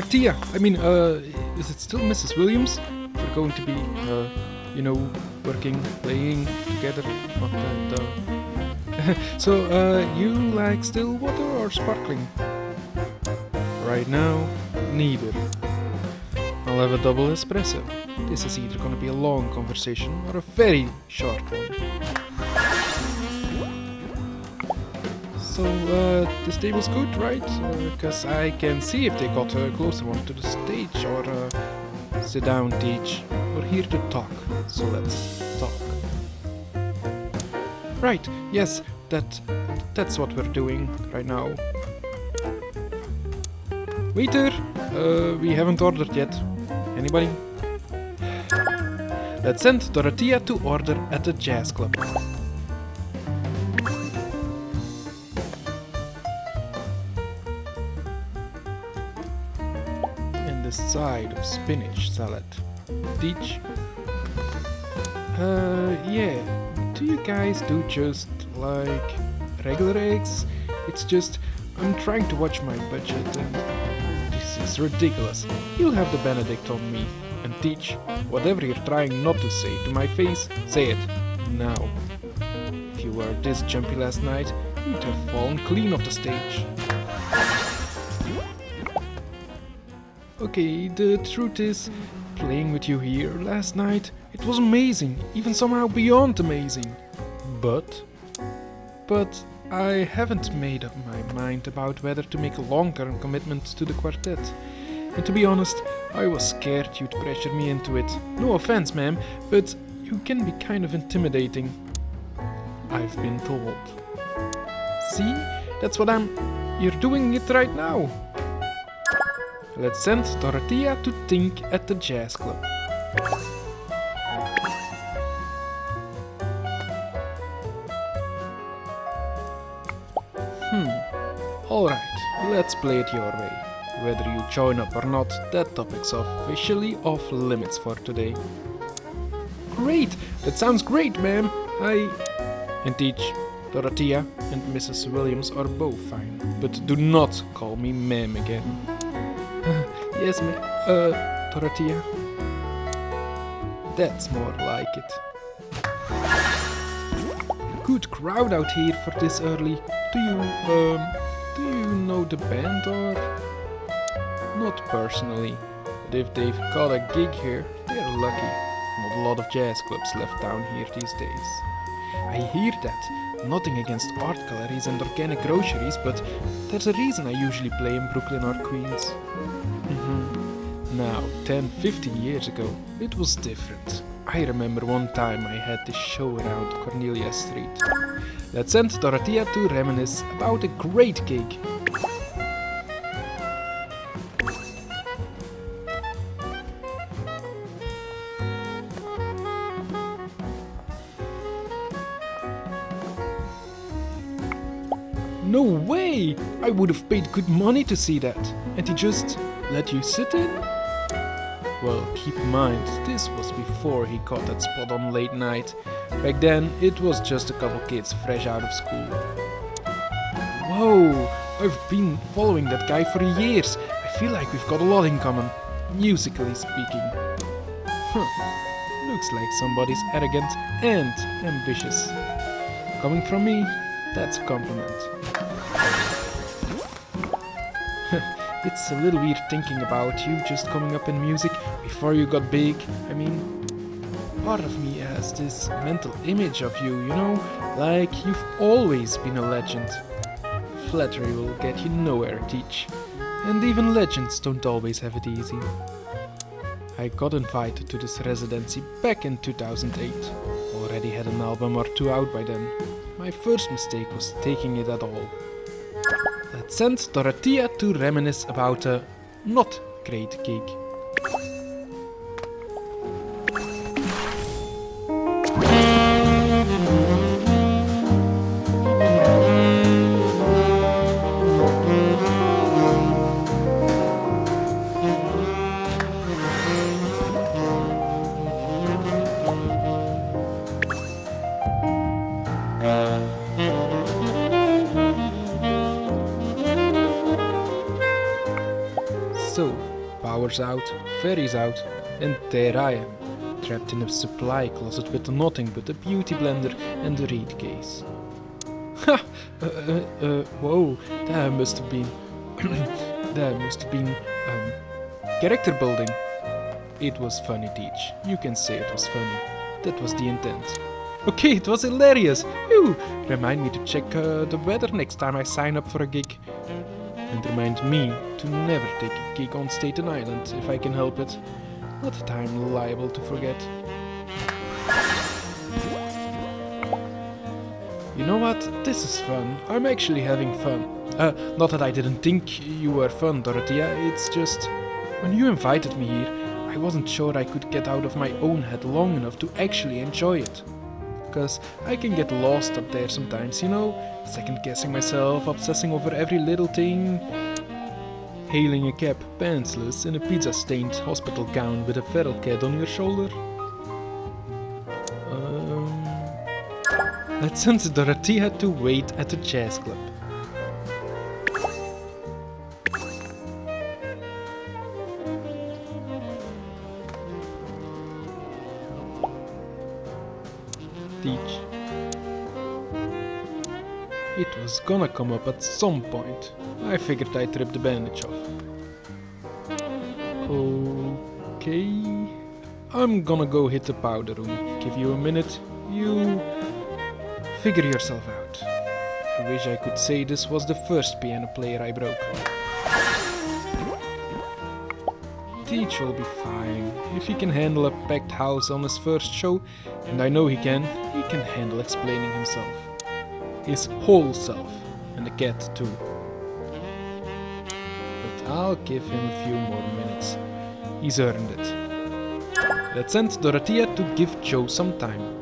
Dorothea! Is it still Mrs. Williams? We're going to be, working, playing together. Not that, So, you like still water or sparkling? Right now, neither. I'll have a double espresso. This is either gonna be a long conversation or a very short one. So, this table's good, right? Because I can see if they got a closer one to the stage or sit down, teach. We're here to talk, so let's talk. Right, yes, that's what we're doing right now. Waiter, we haven't ordered yet. Anybody? Let's send Dorothea to order at the jazz club. And the side of spinach salad. Teach? Yeah. Do you guys do just like regular eggs? It's just I'm trying to watch my budget and this is ridiculous. You'll have the Benedict on me. And teach, whatever you're trying not to say to my face, say it now. If you were this jumpy last night, you'd have fallen clean off the stage. Okay, the truth is, playing with you here last night, it was amazing, even somehow beyond amazing. But I haven't made up my mind about whether to make a long-term commitment to the quartet. And to be honest, I was scared you'd pressure me into it. No offense, ma'am, but you can be kind of intimidating. I've been told. See? That's what You're doing it right now. Let's send Dorothea to think at the jazz club. Alright, let's play it your way. Whether you join up or not, that topic's officially off limits for today. Great! That sounds great, ma'am! And teach, Dorothea and Mrs. Williams are both fine, but do not call me ma'am again. Yes, ma'am. Dorothea? That's more like it. Good crowd out here for this early. Do you know the band or? Not personally, but if they've got a gig here, they're lucky. Not a lot of jazz clubs left down here these days. I hear that. Nothing against art galleries and organic groceries, but there's a reason I usually play in Brooklyn or Queens. Now, 10, 15 years ago, it was different. I remember one time I had this show around Cornelia Street. Let's send Dorothea to reminisce about a great gig. No way! I would have paid good money to see that. And he just let you sit in? Well, keep in mind, this was before he caught that spot on late night. Back then, it was just a couple kids fresh out of school. Whoa! I've been following that guy for years. I feel like we've got a lot in common, musically speaking. Looks like somebody's arrogant and ambitious. Coming from me, that's a compliment. It's a little weird thinking about you just coming up in music before you got big. I mean, part of me has this mental image of you, like you've always been a legend. Flattery will get you nowhere, Teach. And even legends don't always have it easy. I got invited to this residency back in 2008. Already had an album or two out by then. My first mistake was taking it at all. Let's send Dorothea to reminisce about a not great gig. So, Power's out, ferry's out, and there I am, trapped in a supply closet with nothing but a beauty blender and a reed case. Ha! Whoa, that must have been... character building. It was funny, Teach. You can say it was funny. That was the intent. Okay, it was hilarious. Phew. Remind me to check the weather next time I sign up for a gig. And remind me to never take a gig on Staten Island if I can help it. Not that I'm liable to forget. You know what? This is fun. I'm actually having fun. Not that I didn't think you were fun, Dorothea. It's just... when you invited me here, I wasn't sure I could get out of my own head long enough to actually enjoy it. Because I can get lost up there sometimes, you know? Second-guessing myself, obsessing over every little thing. Hailing a cab, pantsless, in a pizza-stained hospital gown with a feral cat on your shoulder. That sent Dorothea to wait at the jazz club. Teach. It was gonna come up at some point. I figured I'd rip the bandage off. Okay. I'm gonna go hit the powder room. Give you a minute. You figure yourself out. I wish I could say this was the first piano player I broke. Teach will be fine. If he can handle a packed house on his first show, and I know he can handle explaining himself. His whole self, and the cat too. But I'll give him a few more minutes. He's earned it. Let's send Dorothea to give Joe some time.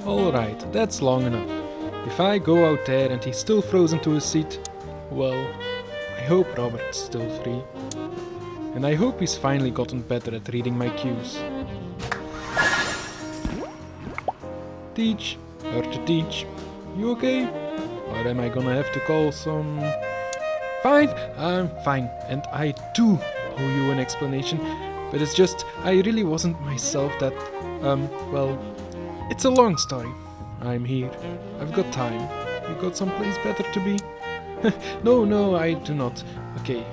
Alright, that's long enough. If I go out there and he's still frozen to his seat, well, I hope Robert's still free. And I hope he's finally gotten better at reading my cues. Teach, Teach, you okay? Or am I gonna have to call some... Fine, I'm fine, and I do owe you an explanation, but it's just, I really wasn't myself that, well, it's a long story. I'm here, I've got time. You got someplace better to be? No, I do not. Okay,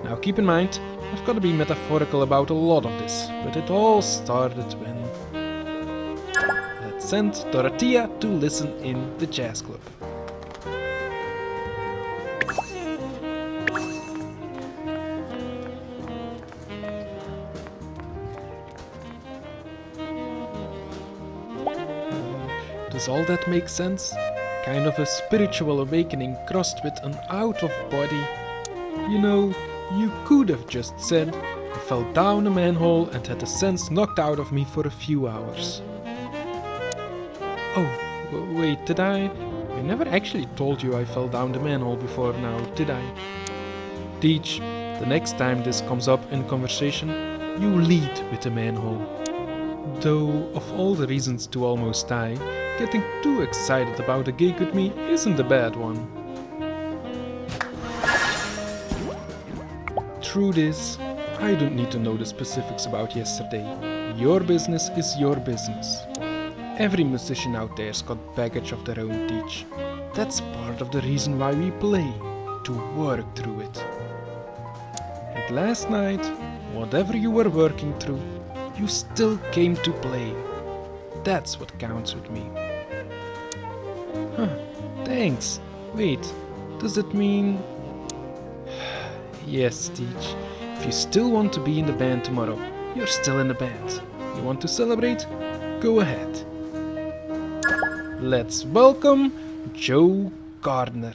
now keep in mind, I've got to be metaphorical about a lot of this, but it all started when... Let's send Dorothea to listen in the jazz club. Does all that make sense? Kind of a spiritual awakening crossed with an out-of-body. You know, you could have just said, I fell down a manhole and had the sense knocked out of me for a few hours. Oh, wait, did I? I never actually told you I fell down the manhole before now, did I? Teach, the next time this comes up in conversation, you lead with the manhole. Though, of all the reasons to almost die, getting too excited about a gig with me isn't a bad one. Truth is, I don't need to know the specifics about yesterday. Your business is your business. Every musician out there's got baggage of their own, Teach. That's part of the reason why we play, to work through it. And last night, whatever you were working through, you still came to play. That's what counts with me. Huh, thanks. Wait, does that mean... Yes, Teach. If you still want to be in the band tomorrow, you're still in the band. You want to celebrate? Go ahead. Let's welcome Joe Gardner.